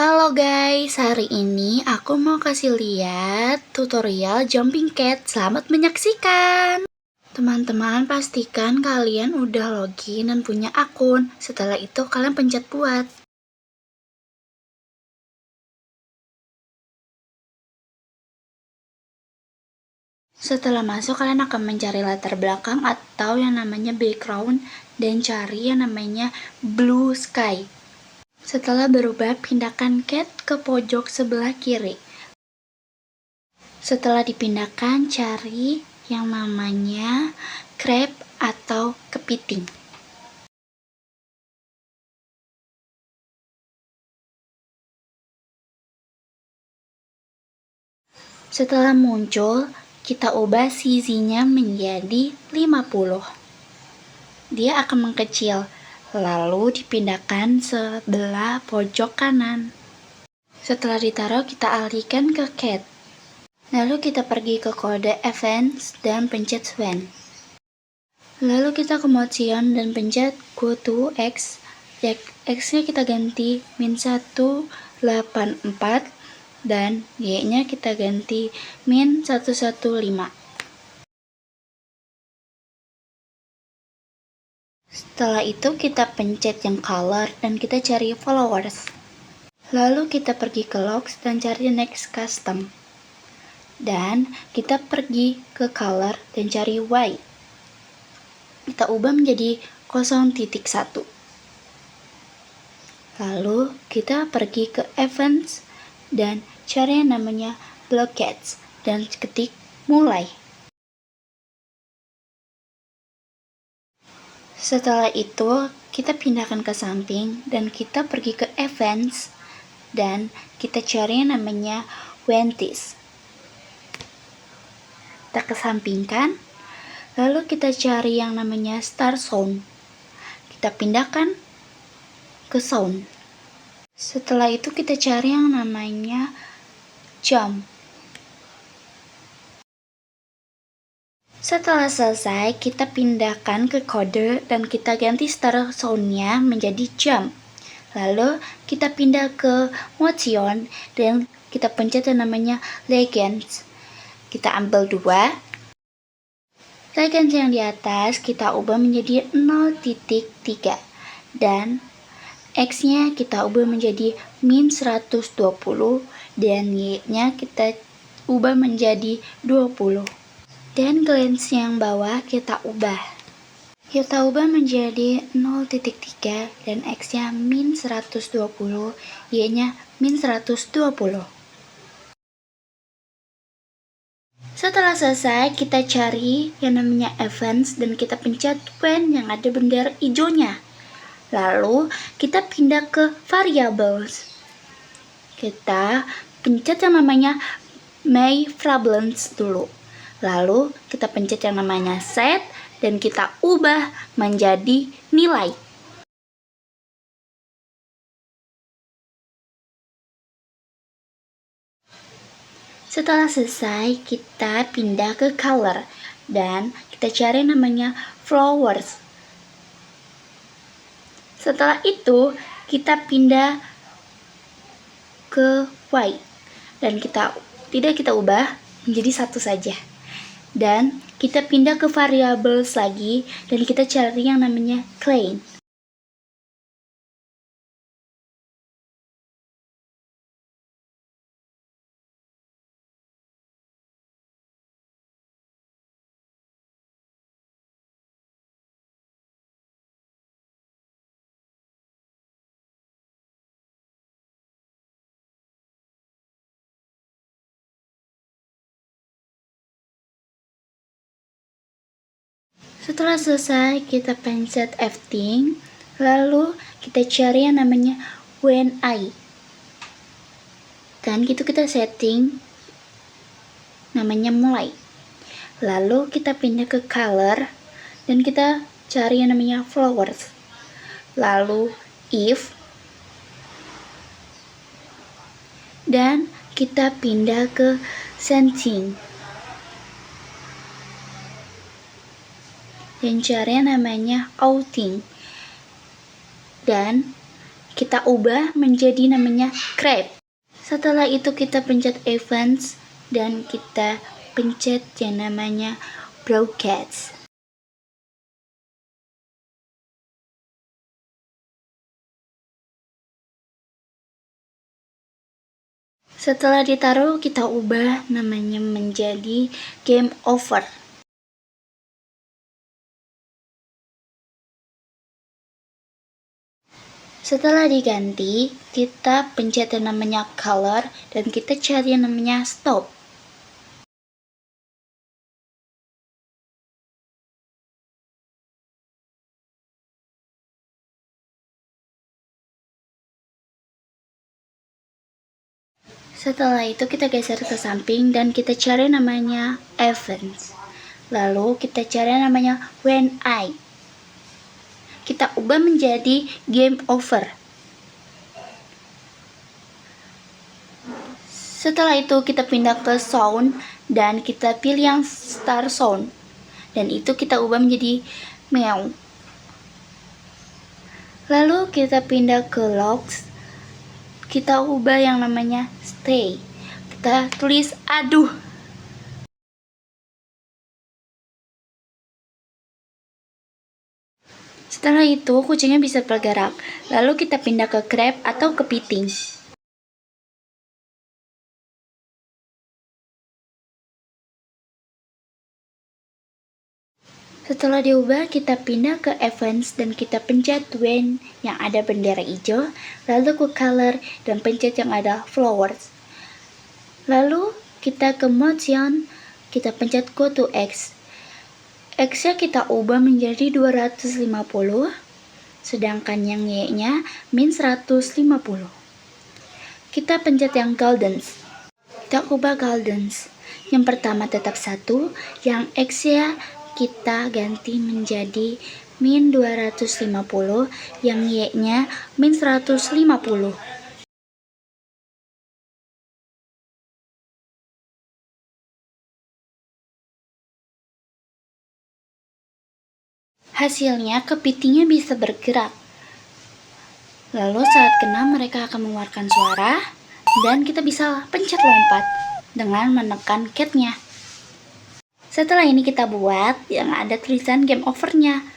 Halo guys, hari ini aku mau kasih lihat tutorial Jumping Cat. Selamat menyaksikan. Teman-teman, pastikan kalian udah login dan punya akun. Setelah itu kalian pencet buat. Setelah masuk, kalian akan mencari latar belakang atau yang namanya background dan cari yang namanya blue sky. Setelah berubah, pindahkan cat ke pojok sebelah kiri. Setelah dipindahkan, cari yang namanya crab atau kepiting. Setelah muncul, kita ubah CZ-nya menjadi 50. Dia akan mengkecil, lalu dipindahkan sebelah pojok kanan. Setelah ditaruh, kita alihkan ke cat. Lalu kita pergi ke kode events dan pencet when. Lalu kita ke motion dan pencet go to X. X-nya kita ganti -184 dan Y-nya kita ganti -115. Setelah itu kita pencet yang color dan kita cari followers. Lalu kita pergi ke logs dan cari next custom. Dan kita pergi ke color dan cari white. Kita ubah menjadi 0.1. Lalu kita pergi ke events dan cari yang namanya blockades dan ketik mulai. Setelah itu kita pindahkan ke samping dan kita pergi ke events dan kita cari yang namanya Wentis. Kita kesampingkan, lalu kita cari yang namanya Star Sound. Kita pindahkan ke sound. Setelah itu kita cari yang namanya jump. Setelah selesai, kita pindahkan ke kode dan kita ganti Star Sound-nya menjadi jump. Lalu kita pindah ke motion dan kita pencet yang namanya legends. Kita ambil 2. Legends yang di atas kita ubah menjadi 0.3 dan X-nya kita ubah menjadi -120 dan Y-nya kita ubah menjadi 20. Dan glance yang bawah kita ubah. Kita ubah menjadi 0.3 dan X-nya -120, Y-nya -120. Setelah selesai, kita cari yang namanya events dan kita pencet when yang ada bendera hijaunya. Lalu kita pindah ke variables. Kita pencet yang namanya my problems dulu. Lalu kita pencet yang namanya set dan kita ubah menjadi nilai. Setelah selesai, kita pindah ke color dan kita cari namanya flowers. Setelah itu, kita pindah ke white dan kita ubah menjadi 1 saja. Dan kita pindah ke variables lagi dan kita cari yang namanya clean. Setelah selesai, kita pencet everything, lalu kita cari yang namanya when I. Dan gitu kita setting namanya mulai. Lalu kita pindah ke color dan kita cari yang namanya flowers. Lalu if dan kita pindah ke setting dan cari yang namanya outing dan kita ubah menjadi namanya crab. Setelah itu kita pencet events dan kita pencet yang namanya broadcast. Setelah ditaruh, kita ubah namanya menjadi game over. Setelah diganti, kita pencet yang namanya color dan kita cari yang namanya stop. Setelah itu kita geser ke samping dan kita cari namanya events. Lalu kita cari namanya when I. Kita ubah menjadi game over. Setelah itu kita pindah ke sound dan kita pilih yang star sound. Dan itu kita ubah menjadi meow. Lalu kita pindah ke logs. Kita ubah yang namanya stay. Kita tulis aduh. Setelah itu kucingnya bisa bergerak. Lalu kita pindah ke crab atau kepiting. Setelah diubah, kita pindah ke events dan kita pencet when yang ada bendera hijau, lalu ke color dan pencet yang ada flowers. Lalu kita ke motion, kita pencet go to X. X-nya kita ubah menjadi 250, sedangkan yang Y-nya min 150. Kita pencet yang gardens. Kita ubah gardens. Yang pertama tetap 1, yang X-nya kita ganti menjadi min 250, yang Y-nya min 150. Hasilnya kepitingnya bisa bergerak. Lalu saat kena mereka akan mengeluarkan suara dan kita bisa pencet lompat dengan menekan cat-nya. Setelah ini kita buat yang ada tulisan game over-nya.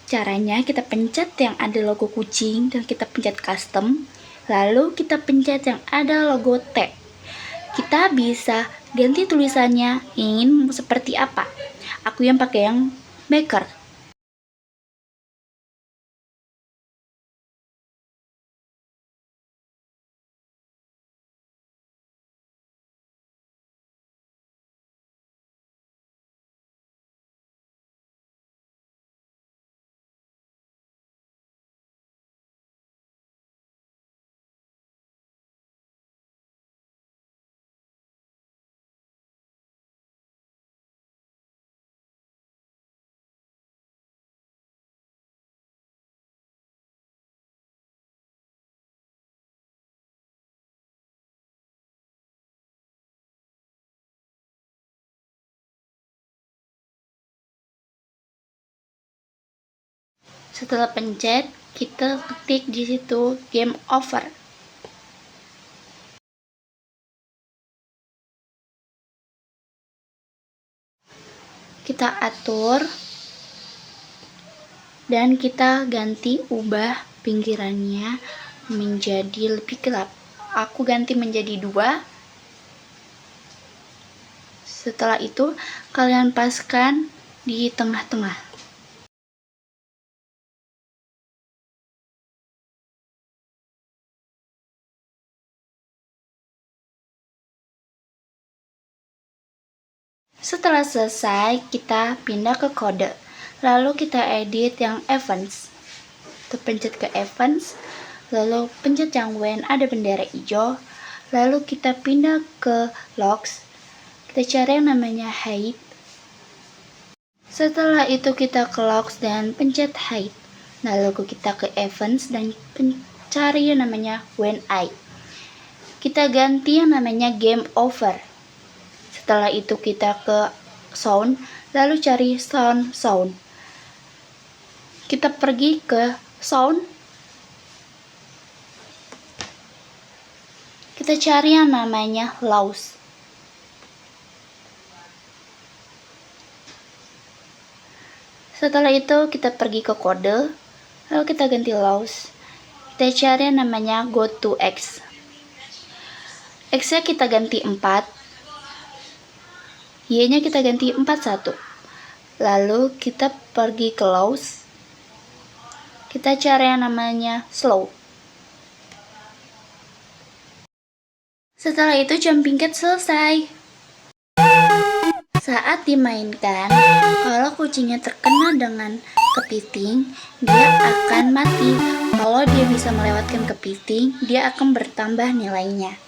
Caranya kita pencet yang ada logo kucing dan kita pencet custom. Lalu kita pencet yang ada logo tag. Kita bisa ganti tulisannya ingin seperti apa. Aku yang pakai yang maker. Setelah pencet, kita ketik di situ game over. Kita atur dan kita ganti ubah pinggirannya menjadi lebih gelap. Aku ganti menjadi 2. Setelah itu kalian paskan di tengah-tengah. Setelah selesai, kita pindah ke kode. Lalu kita edit yang events. Kita pencet ke events, lalu pencet yang when ada bendera hijau. Lalu kita pindah ke logs. Kita cari yang namanya height. Setelah itu kita ke logs dan pencet height. Lalu kita ke events dan cari yang namanya when I. Kita ganti yang namanya game over. Setelah itu kita ke sound, lalu cari sound. Kita pergi ke sound, kita cari yang namanya Laos. Setelah itu kita pergi ke kode, lalu kita ganti Laos. Kita cari yang namanya go to X. X-nya kita ganti 4, Y-nya kita ganti 41. Lalu kita pergi ke Laos. Kita cari yang namanya slow. Setelah itu jumping cat selesai. Saat dimainkan, kalau kucingnya terkena dengan kepiting, dia akan mati. Kalau dia bisa melewatkan kepiting, dia akan bertambah nilainya.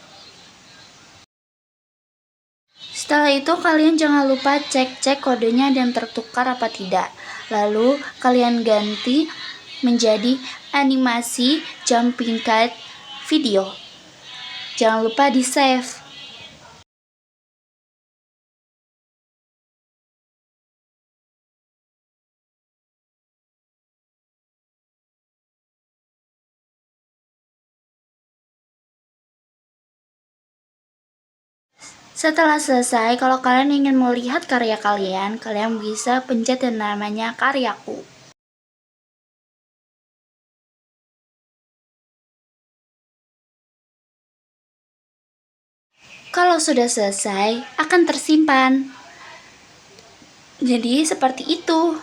Setelah itu kalian jangan lupa cek kodenya dan tertukar apa tidak. Lalu kalian ganti menjadi animasi jumping cat video. Jangan lupa di save. Setelah selesai, kalau kalian ingin melihat karya kalian bisa pencet yang namanya karyaku. Kalau sudah selesai, akan tersimpan. Jadi seperti itu.